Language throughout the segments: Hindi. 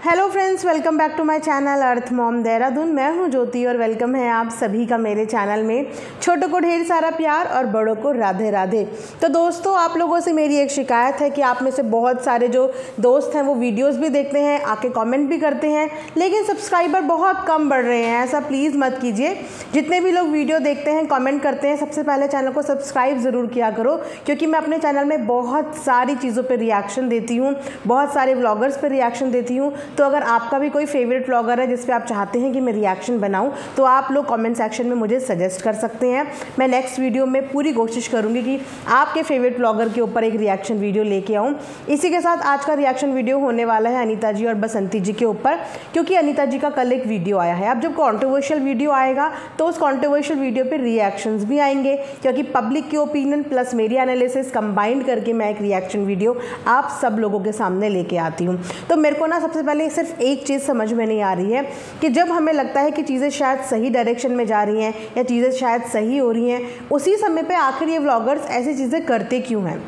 Hello friends, welcome back to my channel earth mom Dehradun. मैं हूं ज्योति और वेलकम है आप सभी का मेरे चैनल में। छोटों को ढेर सारा प्यार और बड़ों को राधे राधे। तो दोस्तों, आप लोगों से मेरी एक शिकायत है कि आप में से बहुत सारे जो दोस्त हैं वो वीडियोस भी देखते हैं, आके कमेंट भी करते हैं, लेकिन सब्सक्राइबर बहुत कम बढ़ रहे हैं। ऐसा प्लीज़ मत कीजिए। जितने भी लोग वीडियो देखते हैं, कमेंट करते हैं, सबसे पहले चैनल को सब्सक्राइब ज़रूर किया करो, क्योंकि मैं अपने चैनल में बहुत सारी चीज़ों पर रिएक्शन देती हूँ, बहुत सारे व्लॉगर्स पर रिएक्शन देती हूँ। तो अगर आपका भी कोई फेवरेट व्लॉगर है जिस पे आप चाहते हैं कि मैं रिएक्शन बनाऊं, तो आप लोग कमेंट सेक्शन में मुझे सजेस्ट कर सकते हैं। मैं नेक्स्ट वीडियो में पूरी कोशिश करूंगी कि आपके फेवरेट व्लॉगर के ऊपर एक रिएक्शन वीडियो लेके आऊं। इसी के साथ आज का रिएक्शन वीडियो होने वाला है अनीता जी और बसंती जी के ऊपर, क्योंकि अनीता जी का कल एक वीडियो आया है। अब जब कॉन्ट्रोवर्शियल वीडियो आएगा तो उस कॉन्ट्रोवर्शियल वीडियो पर रिएक्शंस भी आएंगे, क्योंकि पब्लिक की ओपिनियन प्लस मेरी एनालिसिस कंबाइंड करके मैं एक रिएक्शन वीडियो आप सब लोगों के सामने लेके आती हूँ। तो मेरे को ना सबसे पहले सिर्फ एक चीज़ समझ में नहीं आ रही है कि जब हमें लगता है कि चीज़ें शायद सही डायरेक्शन में जा रही हैं या चीज़ें शायद सही हो रही हैं, उसी समय पे आखिर ये व्लॉगर्स ऐसी चीज़ें करते क्यों हैं।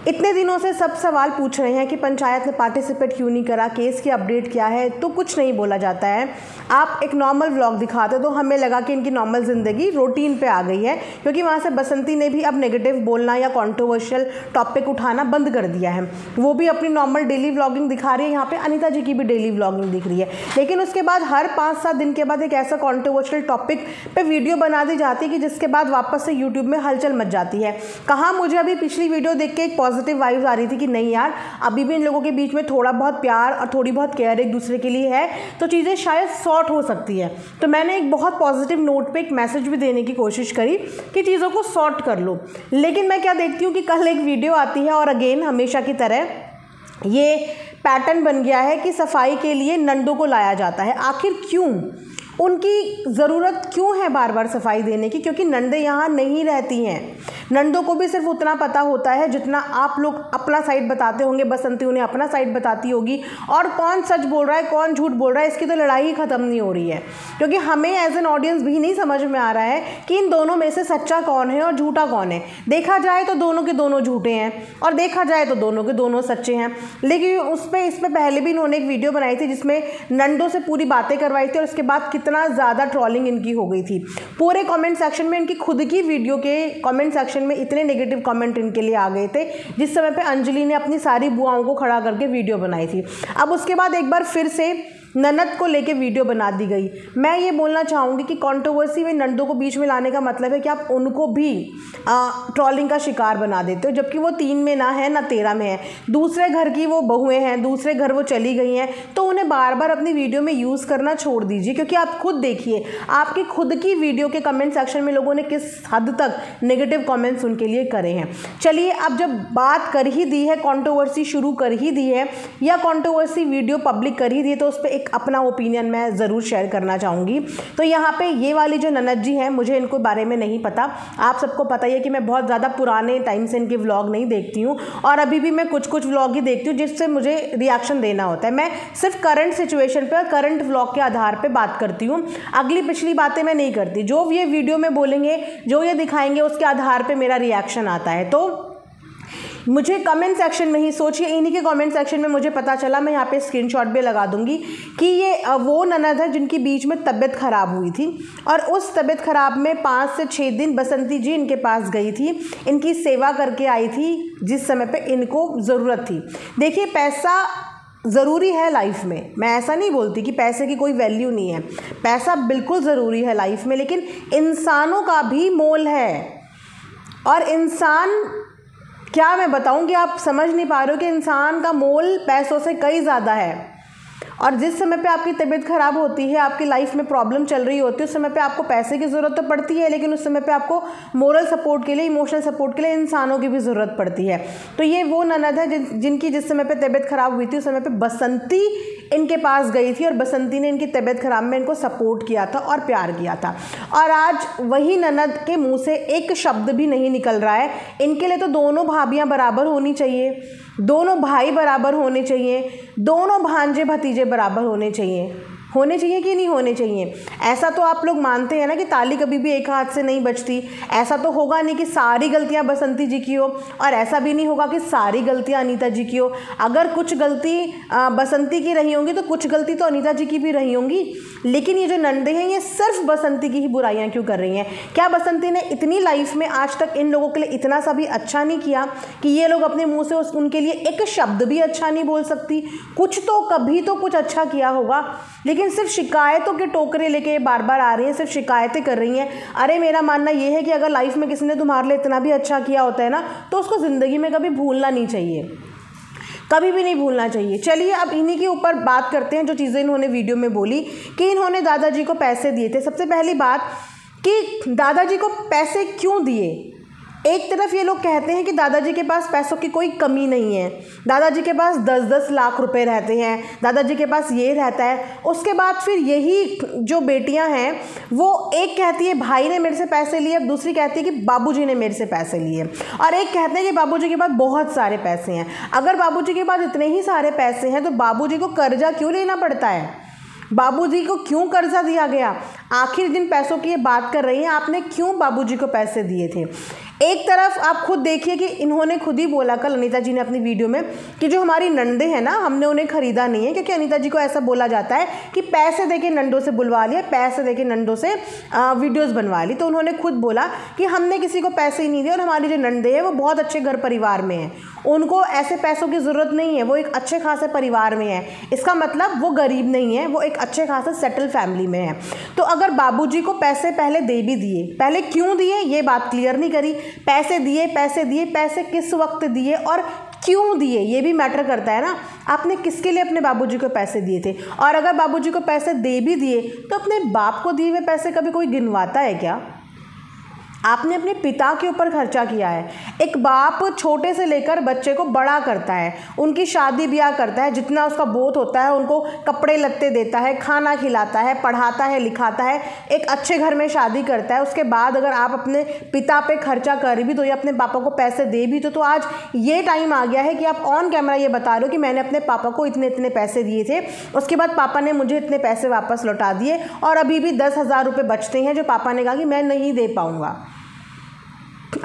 इतने दिनों से सब सवाल पूछ रहे हैं कि पंचायत ने पार्टिसिपेट क्यों नहीं करा, केस की अपडेट क्या है, तो कुछ नहीं बोला जाता है। आप एक नॉर्मल व्लॉग दिखाते तो हमें लगा कि इनकी नॉर्मल ज़िंदगी रूटीन पे आ गई है, क्योंकि वहाँ से बसंती ने भी अब नेगेटिव बोलना या कंट्रोवर्शियल टॉपिक उठाना बंद कर दिया है। वो भी अपनी नॉर्मल डेली व्लॉगिंग दिखा रही है। यहाँ पे अनीता जी की भी डेली व्लॉगिंग दिख रही है, लेकिन उसके बाद हर 5-7 दिन के बाद एक ऐसा कंट्रोवर्शियल टॉपिक पे वीडियो बना दी जाती है कि जिसके बाद वापस से यूट्यूब में हलचल मच जाती है। कहाँ मुझे अभी पिछली वीडियो देख के एक पॉजिटिव वाइब्स आ रही थी कि नहीं यार, अभी भी इन लोगों के बीच में थोड़ा बहुत प्यार और थोड़ी बहुत केयर एक दूसरे के लिए है, तो चीज़ें शायद सॉर्ट हो सकती है। तो मैंने एक बहुत पॉजिटिव नोट पे एक मैसेज भी देने की कोशिश करी कि चीज़ों को सॉर्ट कर लो। लेकिन मैं क्या देखती हूँ कि कल एक वीडियो आती है और अगेन हमेशा की तरह ये पैटर्न बन गया है कि सफाई के लिए नंदों को लाया जाता है। आखिर क्यों? उनकी ज़रूरत क्यों है बार बार सफाई देने की? क्योंकि नंदे यहाँ नहीं रहती हैं। नंदों को भी सिर्फ उतना पता होता है जितना आप लोग अपना साइड बताते होंगे, बसंती उन्हें अपना साइड बताती होगी, और कौन सच बोल रहा है कौन झूठ बोल रहा है इसकी तो लड़ाई ही ख़त्म नहीं हो रही है। क्योंकि हमें एज एन ऑडियंस भी नहीं समझ में आ रहा है कि इन दोनों में से सच्चा कौन है और झूठा कौन है। देखा जाए तो दोनों के दोनों झूठे हैं और देखा जाए तो दोनों के दोनों सच्चे हैं। लेकिन इस पर पहले भी इन्होंने एक वीडियो बनाई थी जिसमें नंदों से पूरी बातें करवाई थी, और उसके बाद कितना ज़्यादा ट्रोलिंग इनकी हो गई थी। पूरे कमेंट सेक्शन में, इनकी खुद की वीडियो के कमेंट सेक्शन में इतने नेगेटिव कमेंट इनके लिए आ गए थे, जिस समय पे अंजलि ने अपनी सारी बुआओं को खड़ा करके वीडियो बनाई थी। अब उसके बाद एक बार फिर से ननद को लेके वीडियो बना दी गई। मैं ये बोलना चाहूँगी कि कंट्रोवर्सी में नंदों को बीच में लाने का मतलब है कि आप उनको भी ट्रोलिंग का शिकार बना देते हो, जबकि वो 3 में ना है ना 13 में है। दूसरे घर की वो बहुएं हैं, दूसरे घर वो चली गई हैं, तो उन्हें बार बार अपनी वीडियो में यूज़ करना छोड़ दीजिए। क्योंकि आप खुद देखिए, आपकी खुद की वीडियो के कमेंट सेक्शन में लोगों ने किस हद तक नेगेटिव कमेंट्स उनके लिए करे हैं। चलिए, अब जब बात कर ही दी है, कंट्रोवर्सी शुरू कर ही दी है या कंट्रोवर्सी वीडियो पब्लिक कर ही दी है, तो उस पर एक अपना ओपिनियन मैं ज़रूर शेयर करना चाहूँगी। तो यहाँ पे ये वाली जो ननद जी हैं, मुझे इनको बारे में नहीं पता। आप सबको पता ही है कि मैं बहुत ज़्यादा पुराने टाइम से इनके व्लॉग नहीं देखती हूँ, और अभी भी मैं कुछ व्लॉग ही देखती हूँ जिससे मुझे रिएक्शन देना होता है। मैं सिर्फ करंट सिचुएशन पे और करंट व्लॉग के आधार पे बात करती हूँ। अगली पिछली बातें मैं नहीं करती। जो ये वीडियो में बोलेंगे, जो ये दिखाएंगे, उसके आधार पर मेरा रिएक्शन आता है। तो मुझे कमेंट सेक्शन में ही सोचिए, इन्हीं के कमेंट सेक्शन में मुझे पता चला, मैं यहाँ पे स्क्रीनशॉट भी लगा दूंगी, कि ये वो ननद है जिनकी बीच में तबीयत ख़राब हुई थी, और उस तबीयत ख़राब में 5 से 6 दिन बसंती जी इनके पास गई थी, इनकी सेवा करके आई थी जिस समय पे इनको ज़रूरत थी। देखिए, पैसा ज़रूरी है लाइफ में, मैं ऐसा नहीं बोलती कि पैसे की कोई वैल्यू नहीं है। पैसा बिल्कुल ज़रूरी है लाइफ में, लेकिन इंसानों का भी मोल है। और इंसान, क्या मैं बताऊं कि आप समझ नहीं पा रहे हो कि इंसान का मोल पैसों से कई ज़्यादा है। और जिस समय पे आपकी तबीयत ख़राब होती है, आपकी लाइफ में प्रॉब्लम चल रही होती है, उस समय पे आपको पैसे की ज़रूरत तो पड़ती है, लेकिन उस समय पे आपको मोरल सपोर्ट के लिए, इमोशनल सपोर्ट के लिए इंसानों की भी ज़रूरत पड़ती है। तो ये वो ननद है जिनकी जिस समय पे तबीयत ख़राब हुई थी, उस समय पे बसंती इनके पास गई थी, और बसंती ने इनकी तबीयत ख़राब में इनको सपोर्ट किया था और प्यार किया था। और आज वही ननद के मुँह से एक शब्द भी नहीं निकल रहा है। इनके लिए तो दोनों भाभियाँ बराबर होनी चाहिए, दोनों भाई बराबर होने चाहिए, दोनों भांजे भतीजे बराबर होने चाहिए। होने चाहिए कि नहीं होने चाहिए? ऐसा तो आप लोग मानते हैं ना कि ताली कभी भी एक हाथ से नहीं बजती। ऐसा तो होगा नहीं कि सारी गलतियां बसंती जी की हो, और ऐसा भी नहीं होगा कि सारी गलतियां अनीता जी की हो। अगर कुछ गलती बसंती की रही होंगी तो कुछ गलती तो अनीता जी की भी रही होंगी। लेकिन ये जो नंदे हैं ये सिर्फ बसंती की ही बुराइयां क्यों कर रही हैं? क्या बसंती ने इतनी लाइफ में आज तक इन लोगों के लिए इतना सा भी अच्छा नहीं किया कि ये लोग अपने मुंह से उनके लिए एक शब्द भी अच्छा नहीं बोल सकती? कुछ तो कभी तो कुछ अच्छा किया होगा। लेकिन सिर्फ शिकायतों के टोकरे लेके बार बार आ रही हैं, सिर्फ शिकायतें कर रही हैं। अरे मेरा मानना ये है कि अगर लाइफ में किसी ने तुम्हारे लिए इतना भी अच्छा किया होता है ना, तो उसको ज़िंदगी में कभी भूलना नहीं चाहिए, कभी भी नहीं भूलना चाहिए। चलिए अब इन्हीं के ऊपर बात करते हैं, जो चीज़ें इन्होंने वीडियो में बोली कि इन्होंने दादाजी को पैसे दिए थे। सबसे पहली बात कि दादाजी को पैसे क्यों दिए? एक तरफ ये लोग कहते हैं कि दादाजी के पास पैसों की कोई कमी नहीं है, दादाजी के पास 10-10 लाख रुपए रहते हैं, दादाजी के पास ये रहता है। उसके बाद फिर यही जो बेटियां हैं वो एक कहती है भाई ने मेरे से पैसे लिए, दूसरी कहती है कि बाबूजी ने मेरे से पैसे लिए, और एक कहते हैं कि बाबूजी के पास बहुत सारे पैसे हैं। अगर बाबूजी के पास इतने ही सारे पैसे हैं तो बाबूजी को कर्जा क्यों लेना पड़ता है? बाबूजी को क्यों कर्जा दिया गया? आखिर जिन पैसों की ये बात कर रही हैं, आपने क्यों बाबूजी को पैसे दिए थे? एक तरफ आप खुद देखिए कि इन्होंने खुद ही बोला कल अनीता जी ने अपनी वीडियो में कि जो हमारी नंदे हैं ना, हमने उन्हें खरीदा नहीं है, क्योंकि अनीता जी को ऐसा बोला जाता है कि पैसे देके नंदों से बुलवा लिया, पैसे देके नंदों से वीडियोस बनवा ली। तो उन्होंने खुद बोला कि हमने किसी को पैसे ही नहीं दिए, और हमारी जो नंदे हैं वो बहुत अच्छे घर परिवार में हैं, उनको ऐसे पैसों की ज़रूरत नहीं है, वो एक अच्छे खासे परिवार में है। इसका मतलब वो गरीब नहीं है, वो एक अच्छे खासे सेटल फैमिली में है। तो अगर बाबूजी को पैसे पहले दे भी दिए, पहले क्यों दिए ये बात क्लियर नहीं करी। पैसे दिए, पैसे दिए, पैसे किस वक्त दिए और क्यों दिए ये भी मैटर करता है ना। आपने किसके लिए अपने बाबूजी को पैसे दिए थे? और अगर बाबूजी को पैसे दे भी दिए तो अपने बाप को दिए हुए पैसे कभी कोई गिनवाता है क्या? आपने अपने पिता के ऊपर खर्चा किया है। एक बाप छोटे से लेकर बच्चे को बड़ा करता है, उनकी शादी ब्याह करता है, जितना उसका बोझ होता है उनको कपड़े लत्ते देता है, खाना खिलाता है, पढ़ाता है, लिखाता है, एक अच्छे घर में शादी करता है। उसके बाद अगर आप अपने पिता पे खर्चा कर भी दो या अपने पापा को पैसे दे भी तो आज ये टाइम आ गया है कि आप ऑन कैमरा ये बता रहे हो कि मैंने अपने पापा को इतने इतने पैसे दिए थे, उसके बाद पापा ने मुझे इतने पैसे वापस लौटा दिए, और अभी भी 10,000 रुपये बचते हैं जो पापा ने कहा कि मैं नहीं दे पाऊँगा।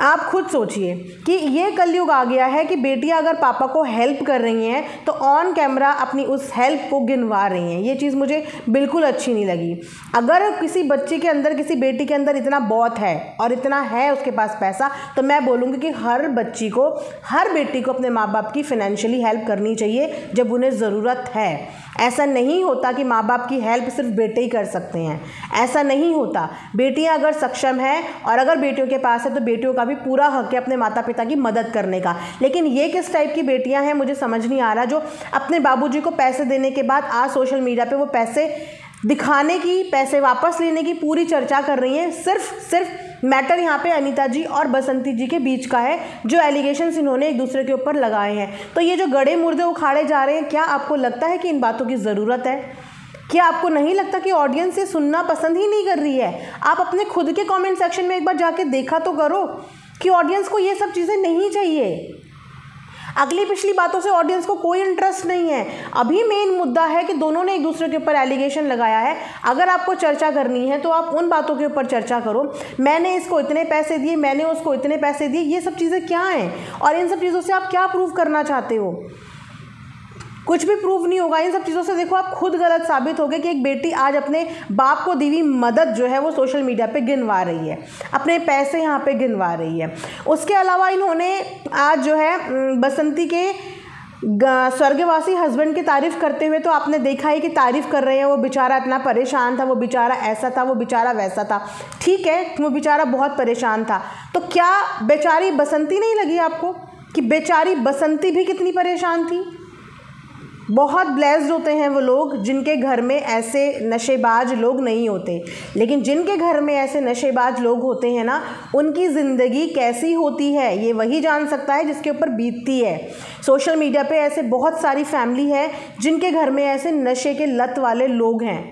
आप खुद सोचिए कि ये कलयुग आ गया है कि बेटियां अगर पापा को हेल्प कर रही हैं तो ऑन कैमरा अपनी उस हेल्प को गिनवा रही हैं। ये चीज़ मुझे बिल्कुल अच्छी नहीं लगी। अगर किसी बच्ची के अंदर, किसी बेटी के अंदर इतना बहुत है और इतना है उसके पास पैसा, तो मैं बोलूँगी कि हर बच्ची को, हर बेटी को अपने माँ बाप की फाइनेंशियली हेल्प करनी चाहिए जब उन्हें ज़रूरत है। ऐसा नहीं होता कि माँ बाप की हेल्प सिर्फ बेटे ही कर सकते हैं, ऐसा नहीं होता। बेटियां अगर सक्षम हैं और अगर बेटियों के पास है तो बेटियों का भी पूरा हक है अपने माता पिता की मदद करने का। लेकिन ये किस टाइप की बेटियां हैं मुझे समझ नहीं आ रहा, जो अपने बाबूजी को पैसे देने के बाद आज सोशल मीडिया पे वो पैसे दिखाने की, पैसे वापस लेने की पूरी चर्चा कर रही हैं। सिर्फ मैटर यहाँ पे अनीता जी और बसंती जी के बीच का है, जो एलिगेशंस इन्होंने एक दूसरे के ऊपर लगाए हैं। तो ये जो गड़े मुर्दे उखाड़े जा रहे हैं, क्या आपको लगता है कि इन बातों की ज़रूरत है? क्या आपको नहीं लगता कि ऑडियंस ये सुनना पसंद ही नहीं कर रही है? आप अपने खुद के कमेंट सेक्शन में एक बार जाके देखा तो करो कि ऑडियंस को ये सब चीज़ें नहीं चाहिए। अगली पिछली बातों से ऑडियंस को कोई इंटरेस्ट नहीं है। अभी मेन मुद्दा है कि दोनों ने एक दूसरे के ऊपर एलिगेशन लगाया है। अगर आपको चर्चा करनी है तो आप उन बातों के ऊपर चर्चा करो। मैंने इसको इतने पैसे दिए, मैंने उसको इतने पैसे दिए, ये सब चीज़ें क्या हैं और इन सब चीज़ों से आप क्या प्रूव करना चाहते हो? कुछ भी प्रूव नहीं होगा इन सब चीज़ों से। देखो आप खुद गलत साबित हो गए कि एक बेटी आज अपने बाप को दी हुई मदद जो है वो सोशल मीडिया पे गिनवा रही है, अपने पैसे यहाँ पे गिनवा रही है। उसके अलावा इन्होंने आज जो है बसंती के स्वर्गवासी हस्बैंड की तारीफ़ करते हुए तो आपने देखा ही कि तारीफ़ कर रहे हैं, वो बेचारा इतना परेशान था, वो बेचारा ऐसा था, वो बेचारा वैसा था। ठीक है, वो बेचारा बहुत परेशान था, तो क्या बेचारी बसंती नहीं लगी आपको कि बेचारी बसंती भी कितनी परेशान थी? बहुत ब्लेस्ड होते हैं वो लोग जिनके घर में ऐसे नशेबाज लोग नहीं होते, लेकिन जिनके घर में ऐसे नशेबाज लोग होते हैं ना, उनकी ज़िंदगी कैसी होती है ये वही जान सकता है जिसके ऊपर बीतती है। सोशल मीडिया पे ऐसे बहुत सारी फैमिली है जिनके घर में ऐसे नशे के लत वाले लोग हैं।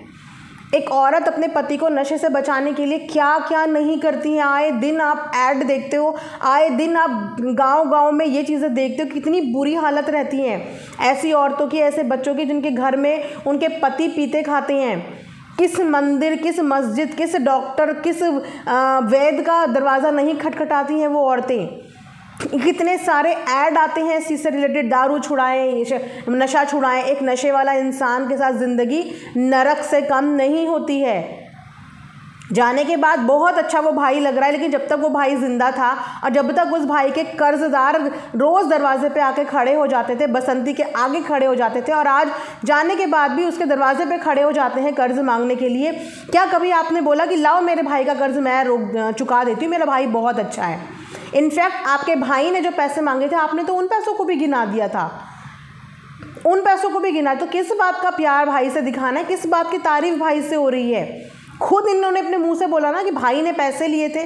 एक औरत अपने पति को नशे से बचाने के लिए क्या क्या नहीं करती है। आए दिन आप ऐड देखते हो, आए दिन आप गांव-गांव में ये चीज़ें देखते हो, कितनी बुरी हालत रहती हैं ऐसी औरतों की, ऐसे बच्चों की जिनके घर में उनके पति पीते खाते हैं। किस मंदिर, किस मस्जिद, किस डॉक्टर, किस वैद्य का दरवाज़ा नहीं खटखटाती हैं वो औरतें। कितने सारे ऐड आते हैं इसी से रिलेटेड, दारू छुड़ाएं, नशा छुड़ाएं। एक नशे वाला इंसान के साथ ज़िंदगी नरक से कम नहीं होती है। जाने के बाद बहुत अच्छा वो भाई लग रहा है, लेकिन जब तक वो भाई जिंदा था और जब तक उस भाई के कर्जदार रोज़ दरवाजे पे आके खड़े हो जाते थे, बसंती के आगे खड़े हो जाते थे, और आज जाने के बाद भी उसके दरवाजे पे खड़े हो जाते हैं कर्ज मांगने के लिए। क्या कभी आपने बोला कि लाओ मेरे भाई का कर्ज मैं चुका देती हूँ, मेरा भाई बहुत अच्छा है। इनफैक्ट आपके भाई ने जो पैसे मांगे थे, आपने तो उन पैसों को भी गिना दिया था, उन पैसों को भी गिना। तो किस बात का प्यार भाई से दिखाना है, किस बात की तारीफ भाई से हो रही है। खुद इन्होंने अपने मुंह से बोला ना कि भाई ने पैसे लिए थे।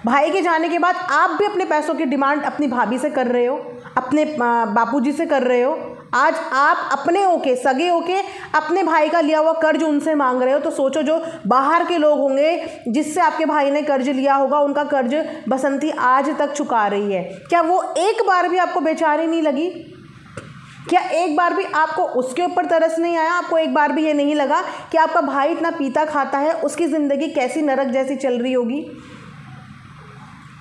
भाई के जाने के बाद आप भी अपने पैसों की डिमांड अपनी भाभी से कर रहे हो, अपने बापूजी से कर रहे हो। आज आप अपने होके, सगे होके अपने भाई का लिया हुआ कर्ज उनसे मांग रहे हो। तो सोचो जो बाहर के लोग होंगे जिससे आपके भाई ने कर्ज लिया होगा, उनका कर्ज बसंती आज तक चुका रही है। क्या वो एक बार भी आपको बेचारी नहीं लगी? क्या एक बार भी आपको उसके ऊपर तरस नहीं आया? आपको एक बार भी ये नहीं लगा कि आपका भाई इतना पीता खाता है, उसकी ज़िंदगी कैसी नरक जैसी चल रही होगी?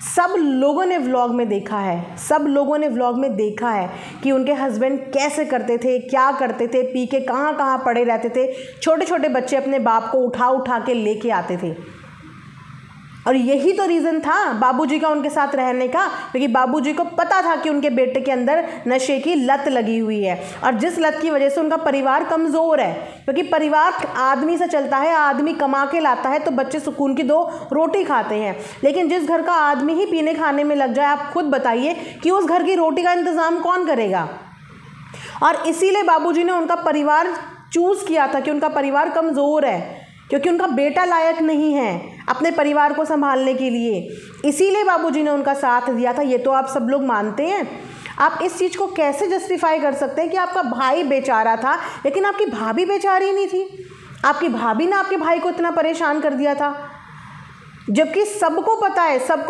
सब लोगों ने व्लॉग में देखा है, सब लोगों ने व्लॉग में देखा है कि उनके हस्बैंड कैसे करते थे, क्या करते थे, पी के कहाँ कहाँ पड़े रहते थे। छोटे छोटे बच्चे अपने बाप को उठा उठा के लेके आते थे, और यही तो रीज़न था बाबूजी का उनके साथ रहने का, क्योंकि बाबूजी को पता था कि उनके बेटे के अंदर नशे की लत लगी हुई है, और जिस लत की वजह से उनका परिवार कमज़ोर है। क्योंकि परिवार आदमी से चलता है, आदमी कमा के लाता है तो बच्चे सुकून की 2 रोटी खाते हैं। लेकिन जिस घर का आदमी ही पीने खाने में लग जाए, आप खुद बताइए कि उस घर की रोटी का इंतज़ाम कौन करेगा। और इसीलिए बाबूजी ने उनका परिवार चूज़ किया था कि उनका परिवार कमज़ोर है, क्योंकि उनका बेटा लायक नहीं है अपने परिवार को संभालने के लिए। इसीलिए बाबूजी ने उनका साथ दिया था। ये तो आप सब लोग मानते हैं। आप इस चीज़ को कैसे जस्टिफाई कर सकते हैं कि आपका भाई बेचारा था लेकिन आपकी भाभी बेचारी नहीं थी? आपकी भाभी ने आपके भाई को इतना परेशान कर दिया था, जबकि सबको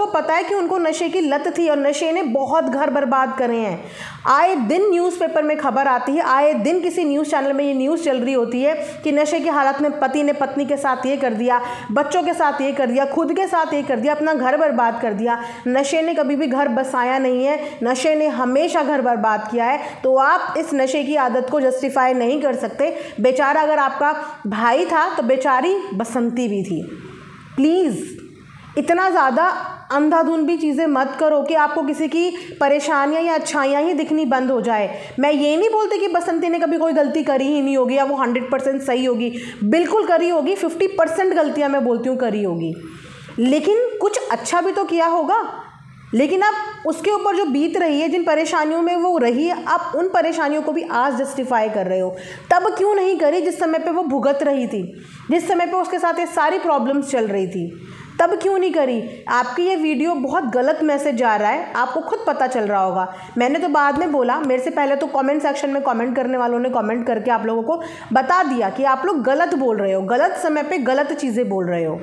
पता है कि उनको नशे की लत थी और नशे ने बहुत घर बर्बाद करे हैं। आए दिन न्यूज़पेपर में खबर आती है, आए दिन किसी न्यूज़ चैनल में ये न्यूज़ चल रही होती है कि नशे की हालत में पति ने पत्नी के साथ ये कर दिया, बच्चों के साथ ये कर दिया, खुद के साथ ये कर दिया, अपना घर बर्बाद कर दिया। नशे ने कभी भी घर बसाया नहीं है, नशे ने हमेशा घर बर्बाद किया है। तो आप इस नशे की आदत को जस्टिफाई नहीं कर सकते। बेचारा अगर आपका भाई था तो बेचारी बसंती भी थी। प्लीज़ इतना ज़्यादा अंधाधुन भी चीज़ें मत करो कि आपको किसी की परेशानियां या अच्छाइयाँ ही दिखनी बंद हो जाए। मैं ये नहीं बोलती कि बसंती ने कभी कोई गलती करी ही नहीं होगी या वो 100% सही होगी, बिल्कुल करी होगी। 50% गलतियाँ मैं बोलती हूँ करी होगी, लेकिन कुछ अच्छा भी तो किया होगा। लेकिन आप उसके ऊपर जो बीत रही है, जिन परेशानियों में वो रही है, आप उन परेशानियों को भी आज जस्टिफाई कर रहे हो। तब क्यों नहीं करी जिस समय पे वो भुगत रही थी, जिस समय पे उसके साथ ये सारी प्रॉब्लम्स चल रही थी? तब क्यों नहीं करी? आपकी ये वीडियो बहुत गलत मैसेज जा रहा है, आपको खुद पता चल रहा होगा। मैंने तो बाद में बोला, मेरे से पहले तो कमेंट सेक्शन में कमेंट करने वालों ने कमेंट करके आप लोगों को बता दिया कि आप लोग गलत बोल रहे हो, गलत समय पे गलत चीज़ें बोल रहे हो।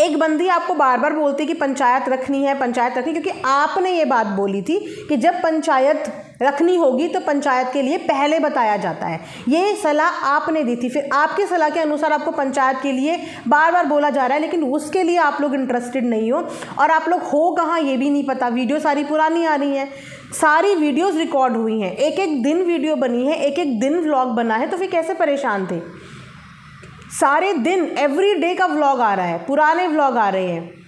एक बंदी आपको बार बार बोलती कि पंचायत रखनी है, पंचायत रखनी, क्योंकि आपने ये बात बोली थी कि जब पंचायत रखनी होगी तो पंचायत के लिए पहले बताया जाता है। ये सलाह आपने दी थी, फिर आपकी सलाह के अनुसार आपको पंचायत के लिए बार बार बोला जा रहा है, लेकिन उसके लिए आप लोग इंटरेस्टेड नहीं हो। और आप लोग हो कहाँ ये भी नहीं पता। वीडियो सारी पुरानी आ रही हैं, सारी वीडियोज़ रिकॉर्ड हुई हैं, एक एक दिन वीडियो बनी है, एक एक दिन व्लॉग बना है। तो फिर कैसे परेशान थे? सारे दिन एवरी डे का व्लॉग आ रहा है, पुराने व्लॉग आ रहे हैं।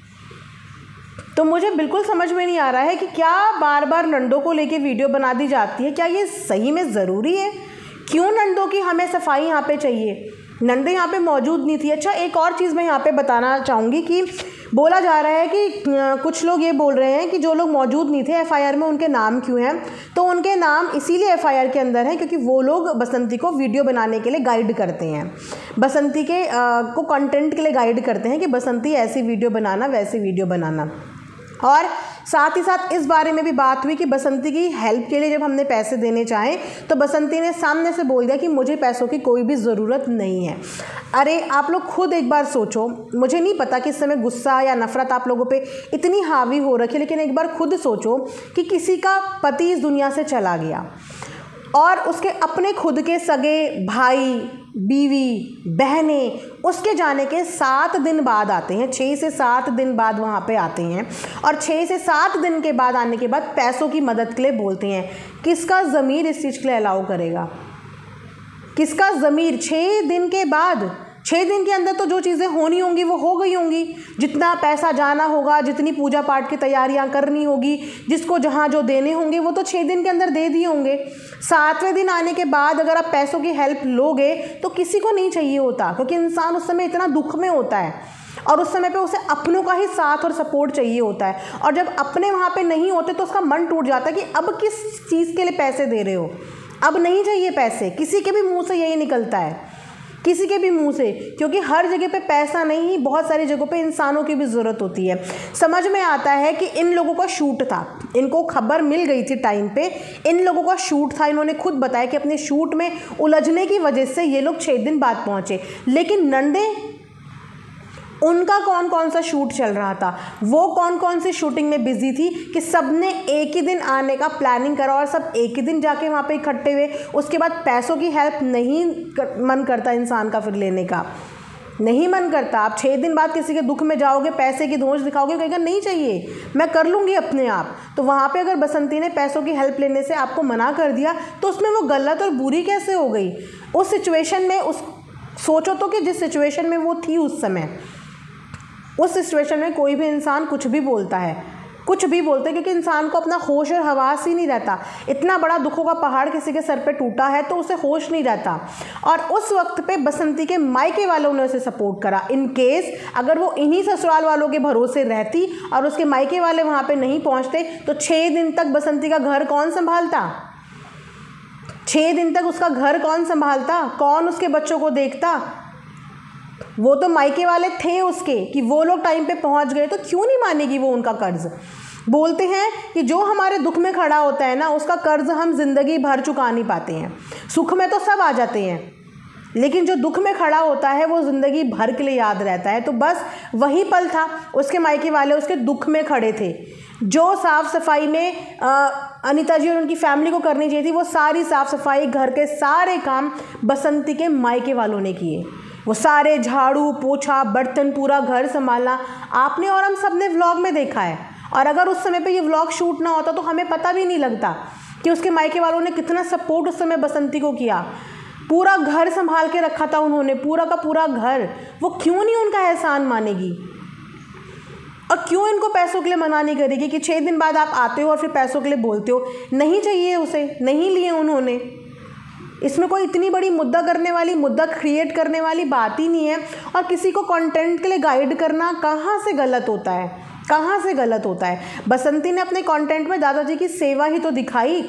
तो मुझे बिल्कुल समझ में नहीं आ रहा है कि क्या बार बार नंदों को लेके वीडियो बना दी जाती है, क्या ये सही में ज़रूरी है? क्यों नंदों की हमें सफाई यहाँ पे चाहिए? नंदे यहाँ पे मौजूद नहीं थी। अच्छा, एक और चीज़ मैं यहाँ पे बताना चाहूँगी कि बोला जा रहा है कि कुछ लोग ये बोल रहे हैं कि जो लोग मौजूद नहीं थे एफआईआर में, उनके नाम क्यों हैं? तो उनके नाम इसीलिए एफआईआर के अंदर है क्योंकि वो लोग बसंती को वीडियो बनाने के लिए गाइड करते हैं, बसंती के को कंटेंट के लिए गाइड करते हैं कि बसंती ऐसी वीडियो बनाना, वैसी वीडियो बनाना। और साथ ही साथ इस बारे में भी बात हुई कि बसंती की हेल्प के लिए जब हमने पैसे देने चाहे तो बसंती ने सामने से बोल दिया कि मुझे पैसों की कोई भी ज़रूरत नहीं है। अरे आप लोग खुद एक बार सोचो, मुझे नहीं पता कि इस समय गुस्सा या नफ़रत आप लोगों पे इतनी हावी हो रखी है, लेकिन एक बार खुद सोचो कि किसी का पति इस दुनिया से चला गया और उसके अपने खुद के सगे भाई, बीवी, बहनें उसके जाने के 7 दिन बाद आते हैं, 6 से 7 दिन बाद वहाँ पे आते हैं और 6 से 7 दिन के बाद आने के बाद पैसों की मदद के लिए बोलते हैं। किसका ज़मीर इस चीज़ के लिए अलाउ करेगा? किसका ज़मीर? 6 दिन के बाद, 6 दिन के अंदर तो जो चीज़ें होनी होंगी वो हो गई होंगी। जितना पैसा जाना होगा, जितनी पूजा पाठ की तैयारियां करनी होगी, जिसको जहाँ जो देने होंगे वो तो 6 दिन के अंदर दे दिए होंगे। 7वें दिन आने के बाद अगर आप पैसों की हेल्प लोगे तो किसी को नहीं चाहिए होता, क्योंकि इंसान उस समय इतना दुख में होता है और उस समय पे उसे अपनों का ही साथ और सपोर्ट चाहिए होता है। और जब अपने वहाँ पे नहीं होते तो उसका मन टूट जाता है कि अब किस चीज़ के लिए पैसे दे रहे हो, अब नहीं चाहिए पैसे। किसी के भी मुँह से यही निकलता है, किसी के भी मुंह से, क्योंकि हर जगह पे पैसा नहीं, बहुत सारी जगहों पे इंसानों की भी ज़रूरत होती है। समझ में आता है कि इन लोगों का शूट था, इनको खबर मिल गई थी टाइम पे, इन लोगों का शूट था। इन्होंने खुद बताया कि अपने शूट में उलझने की वजह से ये लोग 6 दिन बाद पहुँचे। लेकिन नंदे, उनका कौन कौन सा शूट चल रहा था, वो कौन कौन सी शूटिंग में बिजी थी कि सबने एक ही दिन आने का प्लानिंग करा और सब एक ही दिन जाके वहाँ पे इकट्ठे हुए। उसके बाद पैसों की हेल्प नहीं मन करता इंसान का फिर लेने का, नहीं मन करता। आप 6 दिन बाद किसी के दुख में जाओगे, पैसे की धौंस दिखाओगे, कहेगा नहीं चाहिए, मैं कर लूँगी अपने आप। तो वहाँ पे अगर बसंती ने पैसों की हेल्प लेने से आपको मना कर दिया तो उसमें वो गलत और बुरी कैसे हो गई? उस सिचुएशन में, उस सोचो तो कि जिस सिचुएशन में वो थी उस समय, उस सिचुएशन में कोई भी इंसान कुछ भी बोलता है, कुछ भी बोलते हैं, क्योंकि इंसान को अपना होश और हवास ही नहीं रहता। इतना बड़ा दुखों का पहाड़ किसी के सर पे टूटा है तो उसे होश नहीं रहता। और उस वक्त पे बसंती के मायके वालों ने उसे सपोर्ट करा। इन केस अगर वो इन्हीं ससुराल वालों के भरोसे रहती और उसके मायके वाले वहाँ पे नहीं पहुँचते तो 6 दिन तक बसंती का घर कौन संभालता? 6 दिन तक उसका घर कौन संभालता? कौन उसके बच्चों को देखता? वो तो मायके वाले थे उसके कि वो लोग टाइम पे पहुंच गए, तो क्यों नहीं मानेगी वो उनका कर्ज? बोलते हैं कि जो हमारे दुख में खड़ा होता है ना, उसका कर्ज हम जिंदगी भर चुका नहीं पाते हैं। सुख में तो सब आ जाते हैं, लेकिन जो दुख में खड़ा होता है वो ज़िंदगी भर के लिए याद रहता है। तो बस वही पल था, उसके मायके वाले उसके दुख में खड़े थे। जो साफ़ सफाई में अनीता जी और उनकी फैमिली को करनी चाहिए थी, वो सारी साफ़ सफाई, घर के सारे काम बसंती के मायके वालों ने किए। वो सारे झाड़ू पोछा, बर्तन, पूरा घर संभालना आपने और हम सब ने व्लॉग में देखा है। और अगर उस समय पे ये व्लॉग शूट ना होता तो हमें पता भी नहीं लगता कि उसके मायके वालों ने कितना सपोर्ट उस समय बसंती को किया। पूरा घर संभाल के रखा था उन्होंने, पूरा का पूरा घर। वो क्यों नहीं उनका एहसान मानेगी और क्यों इनको पैसों के लिए मना नहीं करेगी कि 6 दिन बाद आप आते हो और फिर पैसों के लिए बोलते हो? नहीं चाहिए उसे, नहीं लिए उन्होंने। इसमें कोई इतनी बड़ी मुद्दा करने वाली, मुद्दा क्रिएट करने वाली बात ही नहीं है। और किसी को कंटेंट के लिए गाइड करना कहाँ से गलत होता है, कहाँ से गलत होता है? बसंती ने अपने कंटेंट में दादाजी की सेवा ही तो दिखाई।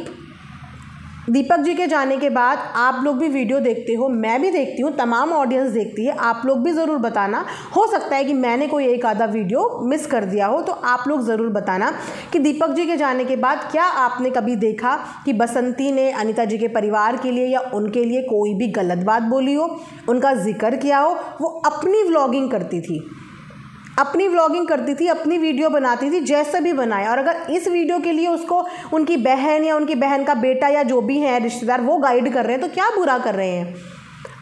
दीपक जी के जाने के बाद आप लोग भी वीडियो देखते हो, मैं भी देखती हूँ, तमाम ऑडियंस देखती है। आप लोग भी ज़रूर बताना, हो सकता है कि मैंने कोई एक आधा वीडियो मिस कर दिया हो, तो आप लोग ज़रूर बताना कि दीपक जी के जाने के बाद क्या आपने कभी देखा कि बसंती ने अनीता जी के परिवार के लिए या उनके लिए कोई भी गलत बात बोली हो, उनका जिक्र किया हो? वो अपनी व्लॉगिंग करती थी, अपनी व्लॉगिंग करती थी, अपनी वीडियो बनाती थी, जैसा भी बनाए। और अगर इस वीडियो के लिए उसको उनकी बहन या उनकी बहन का बेटा या जो भी है रिश्तेदार वो गाइड कर रहे हैं, तो क्या बुरा कर रहे हैं?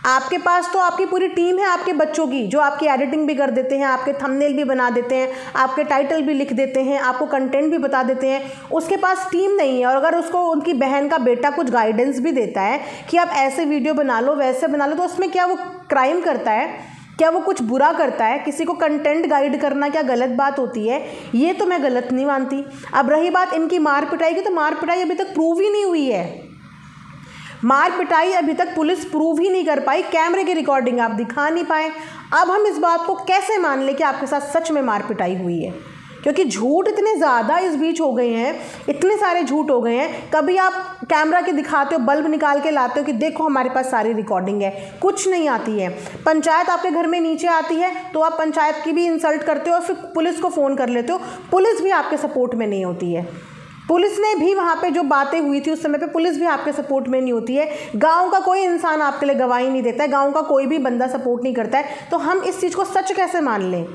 आपके पास तो आपकी पूरी टीम है आपके बच्चों की, जो आपकी एडिटिंग भी कर देते हैं, आपके थंबनेल भी बना देते हैं, आपके टाइटल भी लिख देते हैं, आपको कंटेंट भी बता देते हैं। उसके पास टीम नहीं है। और अगर उसको उनकी बहन का बेटा कुछ गाइडेंस भी देता है कि आप ऐसे वीडियो बना लो, वैसे बना लो, तो उसमें क्या वो क्राइम करता है? क्या वो कुछ बुरा करता है? किसी को कंटेंट गाइड करना क्या गलत बात होती है? ये तो मैं गलत नहीं मानती। अब रही बात इनकी मार पिटाई की, तो मार पिटाई अभी तक प्रूव ही नहीं हुई है। मार पिटाई अभी तक पुलिस प्रूव ही नहीं कर पाई, कैमरे की रिकॉर्डिंग आप दिखा नहीं पाए। अब हम इस बात को कैसे मान ले कि आपके साथ सच में मार पिटाई हुई है? क्योंकि झूठ इतने ज़्यादा इस बीच हो गए हैं, इतने सारे झूठ हो गए हैं। कभी आप कैमरा के दिखाते हो, बल्ब निकाल के लाते हो कि देखो हमारे पास सारी रिकॉर्डिंग है, कुछ नहीं आती है। पंचायत आपके घर में नीचे आती है तो आप पंचायत की भी इंसल्ट करते हो और फिर पुलिस को फ़ोन कर लेते हो, पुलिस भी आपके सपोर्ट में नहीं होती है। पुलिस ने भी वहाँ पे जो बातें हुई थी उस समय पे पुलिस भी आपके सपोर्ट में नहीं होती है। गांव का कोई इंसान आपके लिए गवाही नहीं देता है, गांव का कोई भी बंदा सपोर्ट नहीं करता है। तो हम इस चीज़ को सच कैसे मान लें?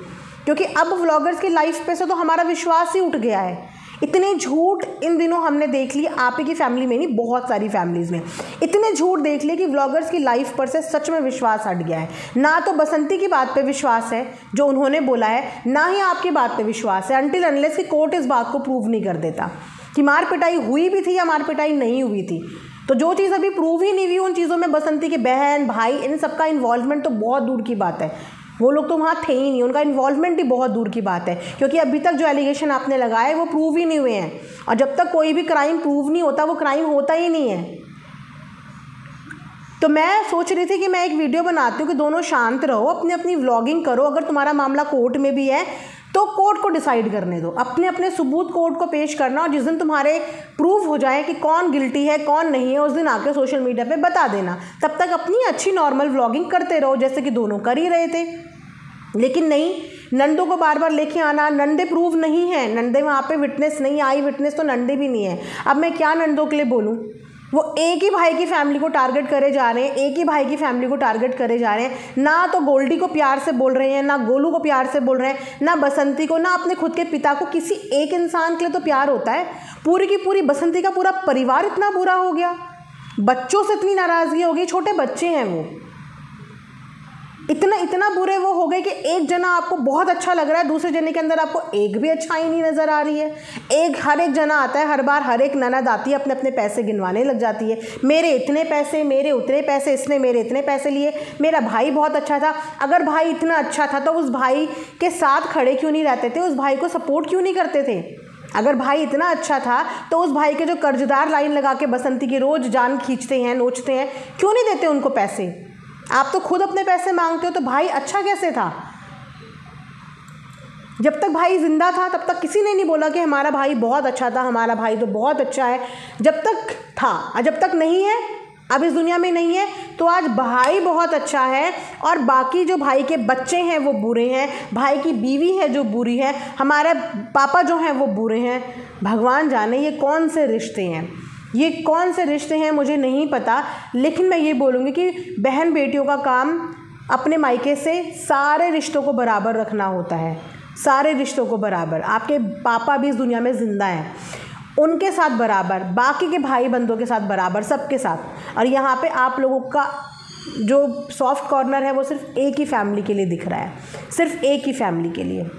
क्योंकि अब व्लॉगर्स की लाइफ पे से तो हमारा विश्वास ही उठ गया है। इतने झूठ इन दिनों हमने देख लिए, आप ही की फैमिली में नहीं, बहुत सारी फैमिलीज़ में इतने झूठ देख लिए कि व्लॉगर्स की लाइफ पर से सच में विश्वास हट गया है। ना तो बसंती की बात पे विश्वास है जो उन्होंने बोला है, ना ही आपकी बात पे विश्वास है, अनटिल अनलेस कि कोर्ट इस बात को प्रूव नहीं कर देता कि मार पिटाई हुई भी थी या मार पिटाई नहीं हुई थी। तो जो चीज़ अभी प्रूव ही नहीं हुई उन चीज़ों में बसंती के बहन भाई इन सबका इन्वॉल्वमेंट तो बहुत दूर की बात है। वो लोग तो वहाँ थे ही नहीं, उनका इन्वॉल्वमेंट ही बहुत दूर की बात है। क्योंकि अभी तक जो एलिगेशन आपने लगाए वो प्रूव ही नहीं हुए हैं, और जब तक कोई भी क्राइम प्रूव नहीं होता वो क्राइम होता ही नहीं है। तो मैं सोच रही थी कि मैं एक वीडियो बनाती हूँ कि दोनों शांत रहो, अपनी अपनी व्लॉगिंग करो। अगर तुम्हारा मामला कोर्ट में भी है तो कोर्ट को डिसाइड करने दो, अपने अपने सबूत कोर्ट को पेश करना, और जिस दिन तुम्हारे प्रूव हो जाए कि कौन गिल्टी है कौन नहीं है उस दिन आके सोशल मीडिया पे बता देना। तब तक अपनी अच्छी नॉर्मल व्लॉगिंग करते रहो जैसे कि दोनों कर ही रहे थे। लेकिन नहीं, नंदों को बार बार लेके आना, नंदे प्रूव नहीं है, नंदे वहाँ पे विटनेस नहीं आई, विटनेस तो नंदे भी नहीं है। अब मैं क्या नंदों के लिए बोलूँ? वो एक ही भाई की फैमिली को टारगेट करे जा रहे हैं, एक ही भाई की फैमिली को टारगेट करे जा रहे हैं। ना तो गोल्डी को प्यार से बोल रहे हैं, ना गोलू को प्यार से बोल रहे हैं, ना बसंती को, ना अपने खुद के पिता को। किसी एक इंसान के लिए तो प्यार होता है, पूरी की पूरी बसंती का पूरा परिवार इतना बुरा हो गया, बच्चों से इतनी नाराज़गी हो गई, छोटे बच्चे हैं वो, इतना बुरे वो हो गए कि एक जना आपको बहुत अच्छा लग रहा है, दूसरे जने के अंदर आपको एक भी अच्छाई नहीं नज़र आ रही है। हर एक जना आता है, हर बार हर एक ननद आती है, अपने अपने पैसे गिनवाने लग जाती है, मेरे इतने पैसे, मेरे उतने पैसे, इसने मेरे इतने पैसे लिए, मेरा भाई बहुत अच्छा था। अगर भाई इतना अच्छा था तो उस भाई के साथ खड़े क्यों नहीं रहते थे, उस भाई को सपोर्ट क्यों नहीं करते थे? अगर भाई इतना अच्छा था तो उस भाई के जो कर्जदार लाइन लगा के बसंती की रोज़ जान खींचते हैं, नोचते हैं, क्यों नहीं देते उनको पैसे? आप तो खुद अपने पैसे मांगते हो, तो भाई अच्छा कैसे था? जब तक भाई जिंदा था तब तक किसी ने नहीं बोला कि हमारा भाई बहुत अच्छा था, हमारा भाई तो बहुत अच्छा है, जब तक था। और जब तक नहीं है, अब इस दुनिया में नहीं है, तो आज भाई बहुत अच्छा है और बाकी जो भाई के बच्चे हैं वो बुरे हैं, भाई की बीवी है जो बुरी है, हमारे पापा जो हैं वो बुरे हैं। भगवान जाने ये कौन से रिश्ते हैं, ये कौन से रिश्ते हैं मुझे नहीं पता। लेकिन मैं ये बोलूँगी कि बहन बेटियों का काम अपने मायके से सारे रिश्तों को बराबर रखना होता है, सारे रिश्तों को बराबर। आपके पापा भी इस दुनिया में ज़िंदा हैं, उनके साथ बराबर, बाकी के भाई बंधुओं के साथ बराबर, सबके साथ। और यहाँ पे आप लोगों का जो सॉफ्ट कॉर्नर है वो सिर्फ एक ही फैमिली के लिए दिख रहा है, सिर्फ एक ही फैमिली के लिए,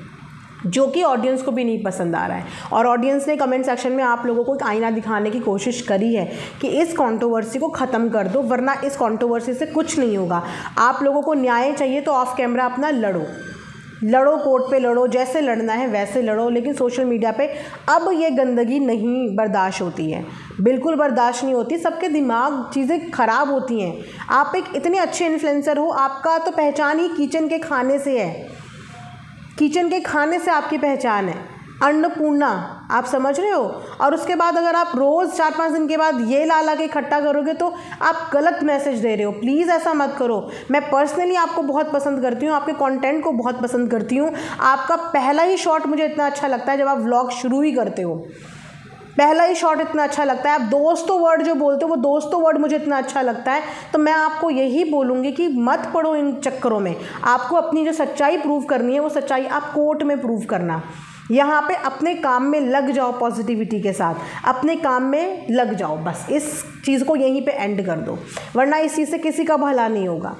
जो कि ऑडियंस को भी नहीं पसंद आ रहा है। और ऑडियंस ने कमेंट सेक्शन में आप लोगों को एक आईना दिखाने की कोशिश करी है कि इस कंट्रोवर्सी को ख़त्म कर दो, वरना इस कंट्रोवर्सी से कुछ नहीं होगा। आप लोगों को न्याय चाहिए तो ऑफ कैमरा अपना लड़ो, कोर्ट पे लड़ो, जैसे लड़ना है वैसे लड़ो। लेकिन सोशल मीडिया पे अब ये गंदगी नहीं बर्दाश्त होती है, बिल्कुल बर्दाश्त नहीं होती। सबके दिमाग चीज़ें ख़राब होती हैं। आप एक इतने अच्छे इन्फ्लुएंसर हो, आपका तो पहचान ही किचन के खाने से है, किचन के खाने से आपकी पहचान है, अन्नपूर्णा, आप समझ रहे हो। और उसके बाद अगर आप रोज़ 4-5 दिन के बाद ये ला के इकट्ठा करोगे तो आप गलत मैसेज दे रहे हो। प्लीज़ ऐसा मत करो। मैं पर्सनली आपको बहुत पसंद करती हूँ, आपके कंटेंट को बहुत पसंद करती हूँ। आपका पहला ही शॉट मुझे इतना अच्छा लगता है जब आप व्लॉग शुरू ही करते हो, पहला ही शॉट इतना अच्छा लगता है। आप दोस्तों वर्ड जो बोलते हो वो दोस्तों वर्ड मुझे इतना अच्छा लगता है। तो मैं आपको यही बोलूँगी कि मत पड़ो इन चक्करों में। आपको अपनी जो सच्चाई प्रूव करनी है वो सच्चाई आप कोर्ट में प्रूव करना। यहाँ पे अपने काम में लग जाओ, पॉजिटिविटी के साथ अपने काम में लग जाओ, बस इस चीज़ को यहीं पे एंड कर दो, वरना इस चीज़ से किसी का भला नहीं होगा।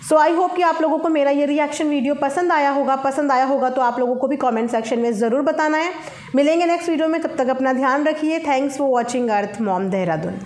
सो आई होप कि आप लोगों को मेरा ये रिएक्शन वीडियो पसंद आया होगा तो आप लोगों को भी कमेंट सेक्शन में ज़रूर बताना है। मिलेंगे नेक्स्ट वीडियो में, तब तक अपना ध्यान रखिए। Thanks for watching earth mom Dehradun.